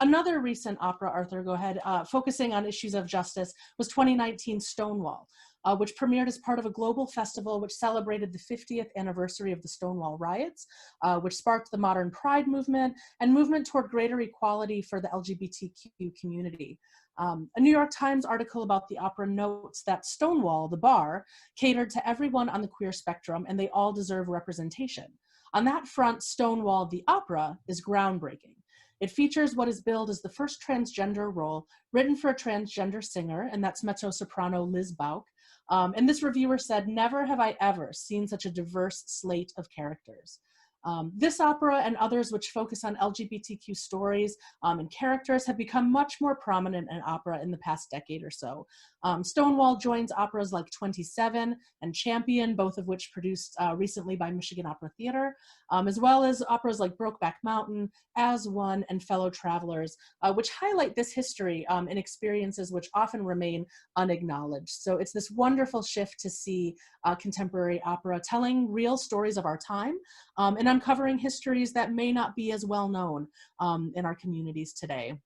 Another recent opera, Arthur, go ahead, focusing on issues of justice, was 2019 Stonewall, which premiered as part of a global festival which celebrated the 50th anniversary of the Stonewall riots, which sparked the modern pride movement and movement toward greater equality for the LGBTQ community. A New York Times article about the opera notes that Stonewall, the bar, catered to everyone on the queer spectrum, and they all deserve representation. On that front, Stonewall, the opera, is groundbreaking. It features what is billed as the first transgender role written for a transgender singer, and that's mezzo-soprano Liz Bauk. And this reviewer said, "Never have I ever seen such a diverse slate of characters." This opera and others which focus on LGBTQ stories and characters have become much more prominent in opera in the past decade or so. Stonewall joins operas like 27 and Champion, both of which produced recently by Michigan Opera Theater, as well as operas like Brokeback Mountain, As One, and Fellow Travelers, which highlight this history and experiences which often remain unacknowledged. So it's this wonderful shift to see contemporary opera telling real stories of our time and uncovering histories that may not be as well known in our communities today.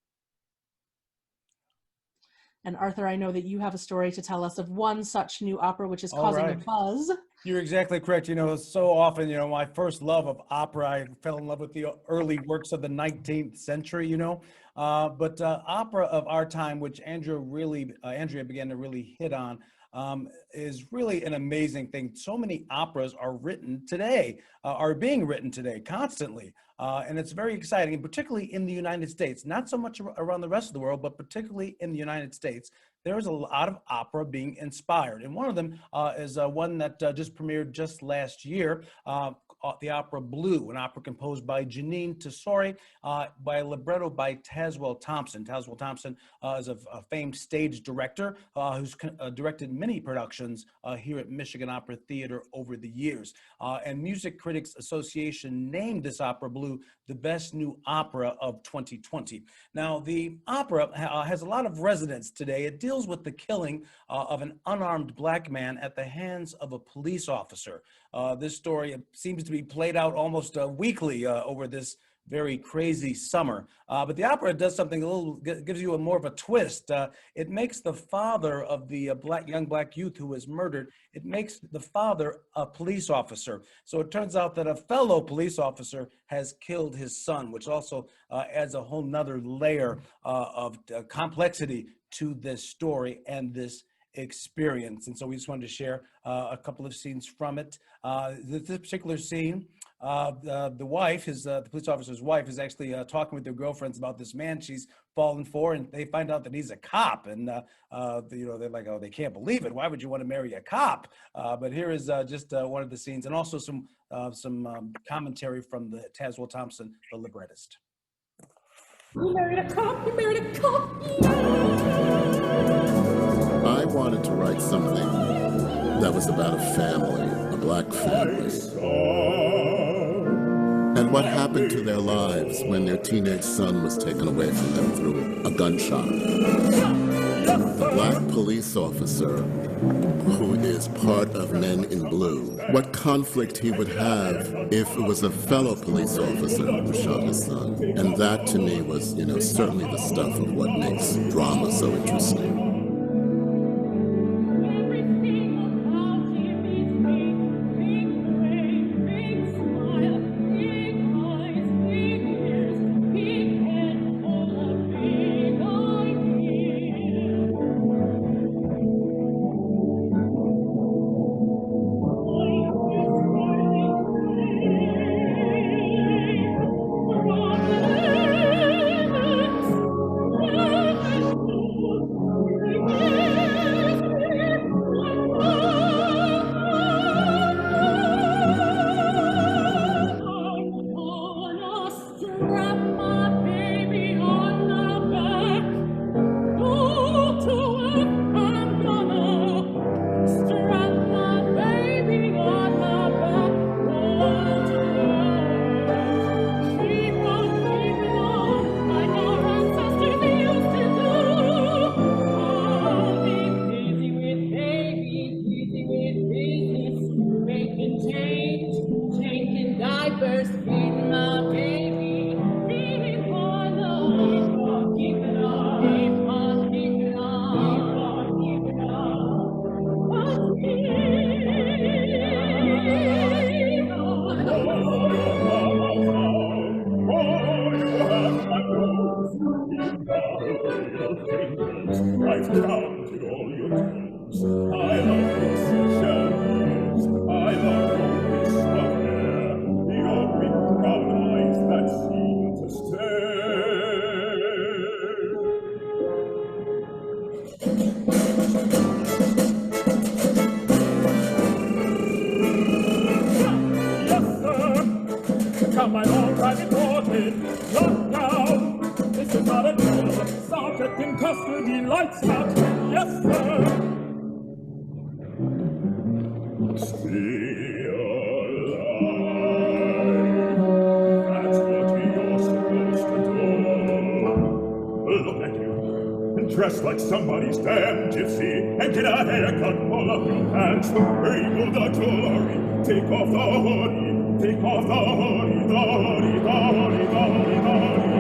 And Arthur, I know that you have a story to tell us of one such new opera which is causing a buzz. You're exactly correct. You know, so often, you know, my first love of opera, I fell in love with the early works of the 19th century, you know, but opera of our time, which Andrea began to really hit on, is really an amazing thing. So many operas are written today, are being written today constantly. And it's very exciting, and particularly in the United States, not so much around the rest of the world, but particularly in the United States. There's a lot of opera being inspired. And one of them is one that just premiered just last year, the opera Blue, an opera composed by Janine Tesori, by a libretto by Tazewell Thompson. Tazewell Thompson is a famed stage director who's directed many productions here at Michigan Opera Theater over the years. And Music Critics Association named this opera Blue the best new opera of 2020. Now, the opera has a lot of resonance today. It deals with the killing of an unarmed black man at the hands of a police officer. This story seems to be played out almost weekly over this very crazy summer. But the opera does something a little, gives you more of a twist. It makes the father of the young black youth who was murdered, it makes the father a police officer. So it turns out that a fellow police officer has killed his son, which also adds a whole nother layer of complexity to this story and this experience. And so we just wanted to share a couple of scenes from it. This particular scene, the wife, the police officer's wife, is actually talking with their girlfriends about this man she's fallen for, and they find out that he's a cop, and you know, they're like, oh, they can't believe it. Why would you want to marry a cop? But here is just one of the scenes, and also some commentary from the Tazewell Thompson, the librettist. You married a cop, you married a cop. I wanted to write something that was about a family, a black family, and what happened to their lives when their teenage son was taken away from them through a gunshot. The black police officer who is part of Men in Blue, what conflict he would have if it was a fellow police officer who shot his son. And that to me was, certainly the stuff of what makes drama so interesting. Dressed like somebody's damn gypsy, and get a haircut, pull up your pants, remove the jewelry, take off the hoodie, take off the hoodie, the hoodie, the hoodie, the hoodie, the hoodie.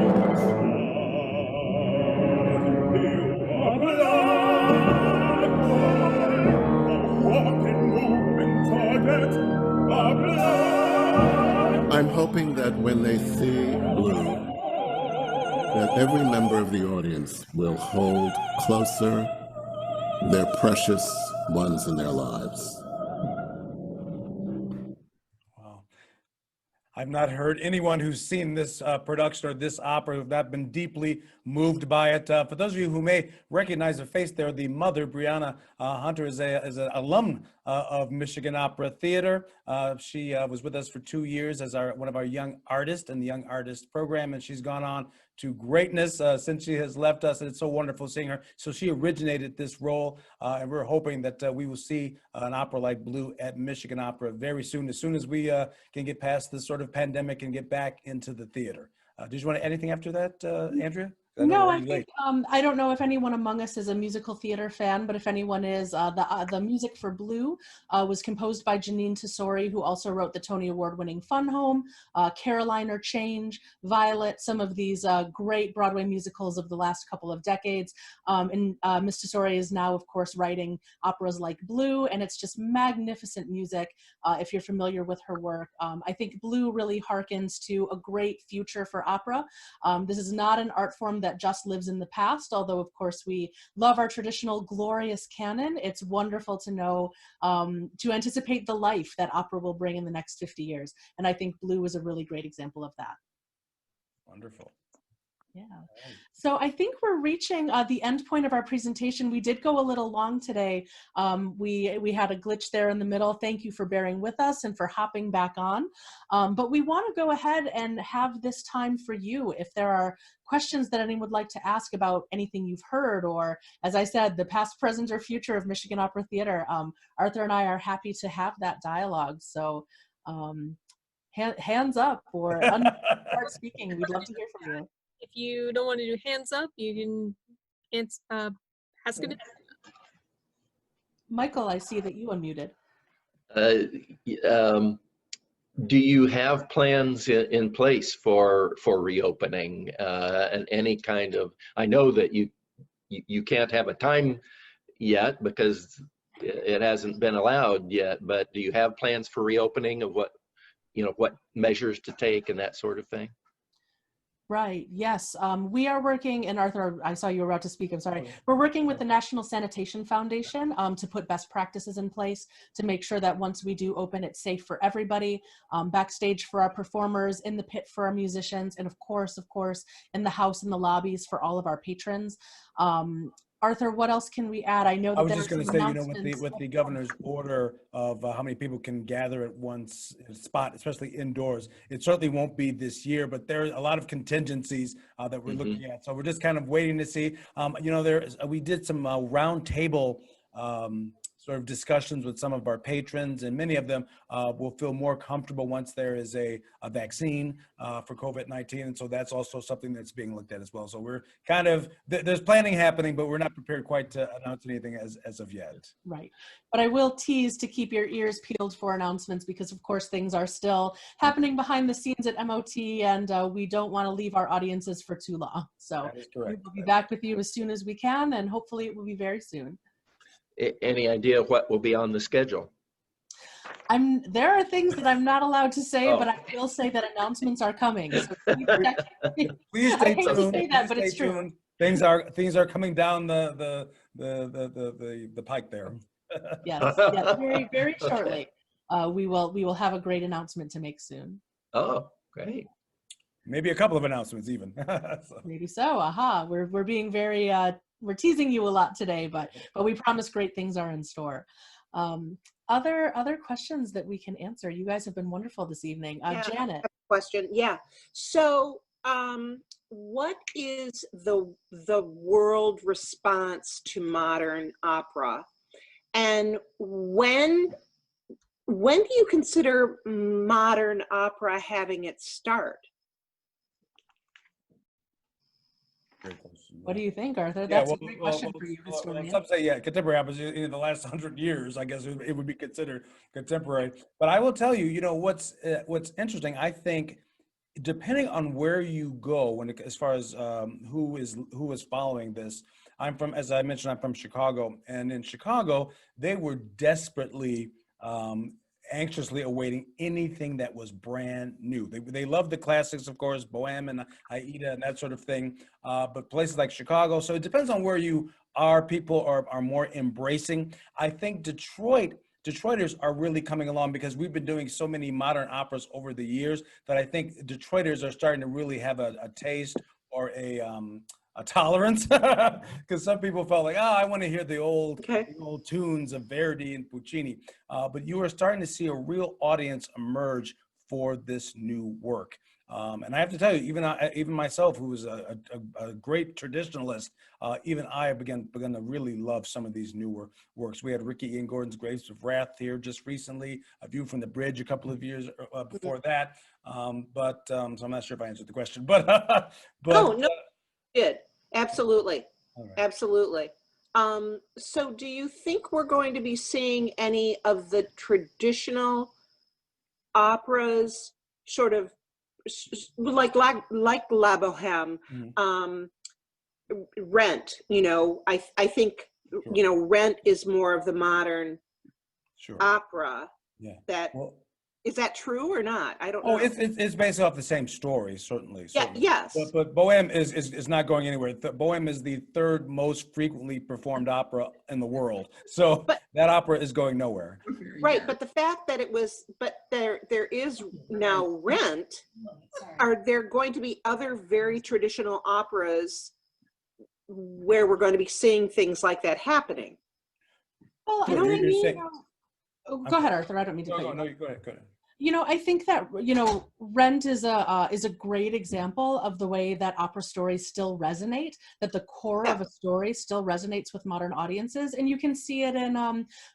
You are blind, a walking, moving target, a blind. I'm hoping that when they see Blue, that every member of the audience will hold closer their precious ones in their lives. Wow. I've not heard anyone who's seen this production or this opera who've not been deeply moved by it. For those of you who may recognize the face there, the mother, Brianna Hunter, is an alum of Michigan Opera Theater. She was with us for 2 years as one of our young artists in the Young Artist program, and she's gone on to greatness since she has left us, and it's so wonderful seeing her. So she originated this role, and we're hoping that we will see an opera like Blue at Michigan Opera very soon as we can get past this sort of pandemic and get back into the theater. Did you want to add anything after that, Andrea? No, I think I don't know if anyone among us is a musical theater fan, but if anyone is, the music for Blue was composed by Janine Tesori, who also wrote the Tony Award-winning Fun Home, Caroline or Change, Violet, some of these great Broadway musicals of the last couple of decades. And Ms. Tesori is now, of course, writing operas like Blue, and it's just magnificent music. If you're familiar with her work, I think Blue really harkens to a great future for opera. This is not an art form that just lives in the past, although of course we love our traditional glorious canon. It's wonderful to know, to anticipate the life that opera will bring in the next 50 years. And I think Blue is a really great example of that. Wonderful. Yeah. So I think we're reaching the end point of our presentation. We did go a little long today. We had a glitch there in the middle. Thank you for bearing with us and for hopping back on. But we want to go ahead and have this time for you. If there are questions that anyone would like to ask about anything you've heard, or as I said, the past, present, or future of Michigan Opera Theater, Arthur and I are happy to have that dialogue. So hands up or start speaking. We'd love to hear from you. If you don't want to do hands up, you can ask it. Michael, I see that you unmuted. Do you have plans in place for reopening and any kind of? I know that you can't have a time yet because it hasn't been allowed yet. But do you have plans for reopening of what measures to take and that sort of thing? Right, yes. We are working, and Arthur, I saw you were about to speak, I'm sorry. We're working with the National Sanitation Foundation to put best practices in place to make sure that once we do open, it's safe for everybody, backstage for our performers, in the pit for our musicians, and of course, in the house and the lobbies for all of our patrons. Arthur, what else can we add? I know that I was just going to say, with the governor's order of how many people can gather at one spot, especially indoors, it certainly won't be this year, but there are a lot of contingencies that we're looking at. So we're just kind of waiting to see. We did some round table sort of discussions with some of our patrons, and many of them will feel more comfortable once there is a vaccine for COVID-19. And so that's also something that's being looked at as well. So we're kind of, there's planning happening, but we're not prepared quite to announce anything as of yet. Right. But I will tease to keep your ears peeled for announcements because of course things are still happening behind the scenes at MOT, and we don't want to leave our audiences for too long. So we will be back with you as soon as we can, and hopefully it will be very soon. Any idea what will be on the schedule? There are things that I'm not allowed to say, but I will say that announcements are coming. So please stay tuned. I hate to say that, but it's true. Things are coming down the pike there. Yes, very, very shortly. We will have a great announcement to make soon. Oh, great. Maybe a couple of announcements even. Maybe so. Aha. We're being very we're teasing you a lot today, but we promise great things are in store. Other questions that we can answer? You guys have been wonderful this evening. Janet. I have a question. Yeah. So what is the world response to modern opera? And when do you consider modern opera having its start? What do you think, Arthur? That's a great question for you, historian. Some say, contemporary opera in the last 100 years, I guess it would be considered contemporary. But I will tell you, what's interesting, I think, depending on where you go, as far as who is following this, as I mentioned, I'm from Chicago, and in Chicago, they were desperately anxiously awaiting anything that was brand new. They love the classics, of course, Boheme and Aida and that sort of thing, but places like Chicago. So it depends on where you are. People are more embracing. I think Detroiters are really coming along because we've been doing so many modern operas over the years that I think Detroiters are starting to really have a taste or a tolerance, because some people felt like, I want to hear the old tunes of Verdi and Puccini, but you are starting to see a real audience emerge for this new work. And I have to tell you, even myself, who was a great traditionalist, even I have begun to really love some of these newer works. We had Ricky Ian Gordon's Grapes of Wrath here just recently, A View from the Bridge a couple of years before that. So I'm not sure if I answered the question, but oh, no, you did. Absolutely. Right. Absolutely. So do you think we're going to be seeing any of the traditional operas sort of like La Bohème, Rent, I think, Rent is more of the modern opera that, is that true or not? I don't know. It's based off the same story, certainly. Yeah, yes. But Bohème is not going anywhere. Bohème is the third most frequently performed opera in the world. So, but that opera is going nowhere. Right, but the fact that there is now Rent, are there going to be other very traditional operas where we're going to be seeing things like that happening? Well, You know what I mean? Go ahead, Arthur. I don't mean to cut you. No, go ahead. You know, I think that, Rent is a great example of the way that opera stories still resonate, that the core of a story still resonates with modern audiences. And you can see it in,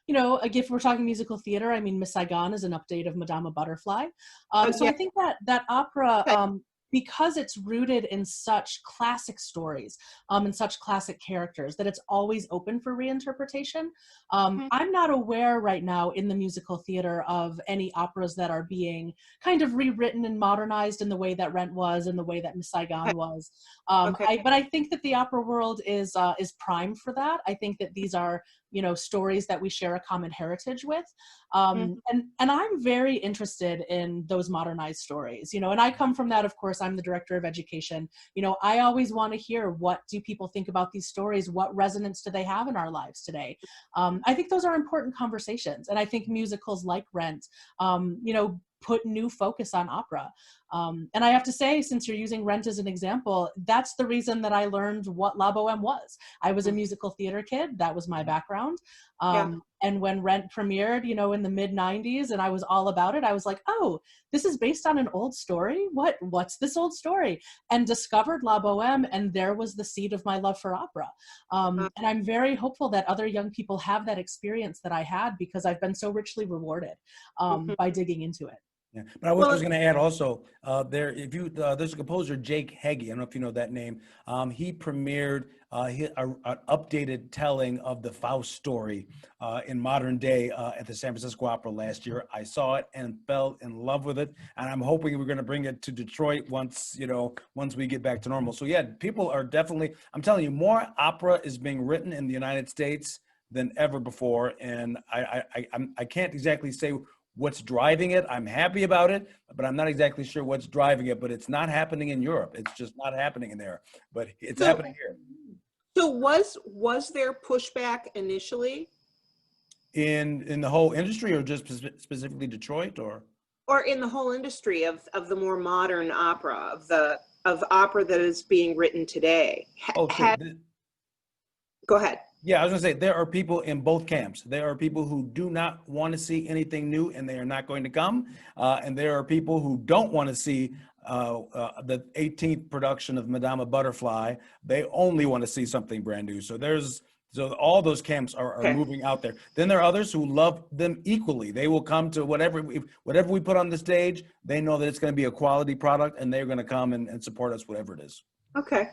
if we're talking musical theater, I mean, Miss Saigon is an update of Madama Butterfly. So I think that opera, because it's rooted in such classic stories and such classic characters, that it's always open for reinterpretation. I'm not aware right now in the musical theater of any operas that are being kind of rewritten and modernized in the way that Rent was and the way that Miss Saigon was. But I think that the opera world is primed for that. I think that these are stories that we share a common heritage with. And I'm very interested in those modernized stories, and I come from that, of course. I'm the director of education. I always want to hear, what do people think about these stories? What resonance do they have in our lives today? I think those are important conversations. And I think musicals like Rent, put new focus on opera. And I have to say, since you're using Rent as an example, that's the reason that I learned what La Boheme was. I was a musical theater kid. That was my background. And when Rent premiered, in the mid 90s, and I was all about it, I was like, oh, this is based on an old story? What's this old story? And discovered La Boheme, and there was the seed of my love for opera. And I'm very hopeful that other young people have that experience that I had, because I've been so richly rewarded by digging into it. Yeah, but I was going to add also, there's a composer, Jake Heggie, I don't know if you know that name. He premiered an updated telling of the Faust story in modern day at the San Francisco Opera last year. I saw it and fell in love with it, and I'm hoping we're going to bring it to Detroit once we get back to normal. So yeah, people are definitely, I'm telling you, more opera is being written in the United States than ever before, and I can't exactly say what's driving it. I'm happy about it, but I'm not exactly sure what's driving it. But it's not happening in Europe. It's just not happening in there. But it's happening here. So was there pushback initially in the whole industry, or just specifically Detroit, or in the whole industry of the more modern opera, of opera that is being written today? Go ahead. Yeah, I was going to say, there are people in both camps. There are people who do not want to see anything new, and they are not going to come. And there are people who don't want to see the 18th production of Madama Butterfly. They only want to see something brand new. So all those camps are moving out there. Then there are others who love them equally. They will come to whatever we put on the stage. They know that it's going to be a quality product, and they're going to come and support us, whatever it is. Okay,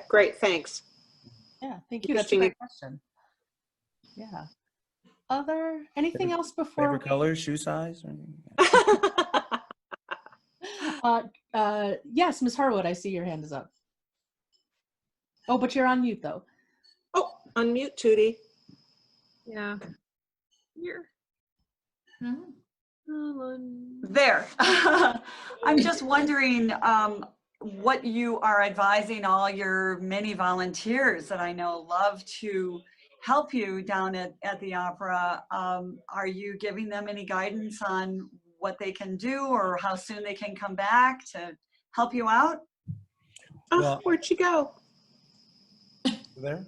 great, thanks. Yeah, thank you. That's a great question. Yeah. Anything else before? Favorite color, shoe size? Yes, Ms. Harwood, I see your hand is up. Oh, but you're on mute though. Oh, unmute, Tootie. Yeah. Here. There. I'm just wondering what you are advising all your many volunteers that I know love to help you down at the opera. Are you giving them any guidance on what they can do, or how soon they can come back to help you out? Well, where'd she go? There?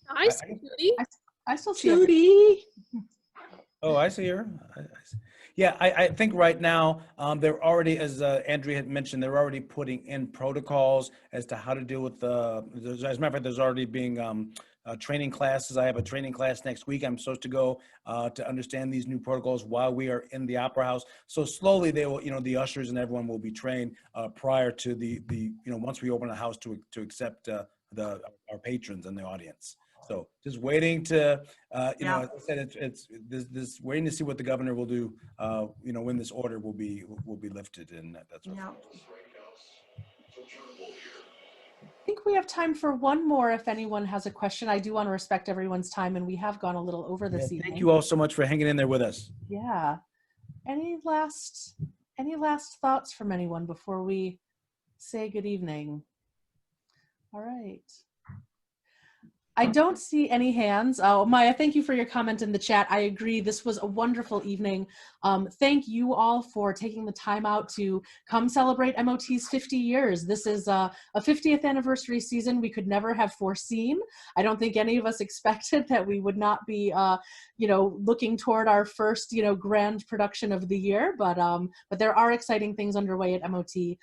I see Tootie. I still see Tootie. Oh, I see her. Yeah, I think right now they're already, as Andrea had mentioned, they're already putting in protocols as to how to deal with as a matter of fact, there's already being training classes. I have a training class next week. I'm supposed to go to understand these new protocols while we are in the Opera House. So slowly they will, the ushers and everyone will be trained prior to the once we open the house to accept our patrons and the audience. So just waiting to, as I said, it's this waiting to see what the governor will do, when this order will be lifted, and that's what. I think we have time for one more if anyone has a question. I do want to respect everyone's time, and we have gone a little over this evening. Thank you all so much for hanging in there with us. Yeah. Any last thoughts from anyone before we say good evening? All right. I don't see any hands. Oh, Maya, thank you for your comment in the chat. I agree. This was a wonderful evening. Thank you all for taking the time out to come celebrate MOT's 50 years. This is a 50th anniversary season we could never have foreseen. I don't think any of us expected that we would not be, looking toward our first, grand production of the year. But there are exciting things underway at MOT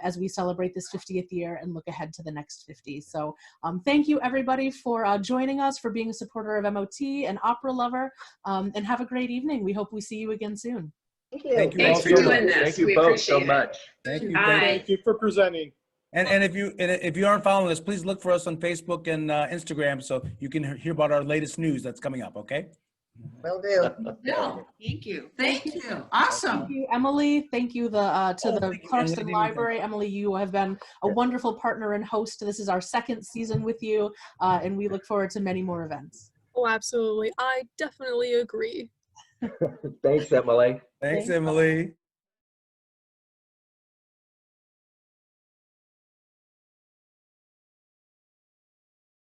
as we celebrate this 50th year and look ahead to the next 50. So thank you everybody for joining us, for being a supporter of MOT and opera lover, and have a great evening. We hope we see you again soon. Thank you. Thank you Thanks all for so doing much. this. Thank you We both so appreciate it. much. Thank you. Bye. Thank you for presenting. And if you aren't following us, please look for us on Facebook and Instagram so you can hear about our latest news that's coming up. Okay. Will do. No, thank you. Thank you. Awesome. Thank you, Emily. Thank you to the Clarkston Library. Emily, you have been a wonderful partner and host. This is our second season with you, and we look forward to many more events. Oh, absolutely. I definitely agree. Thanks, Emily. Thanks, Emily.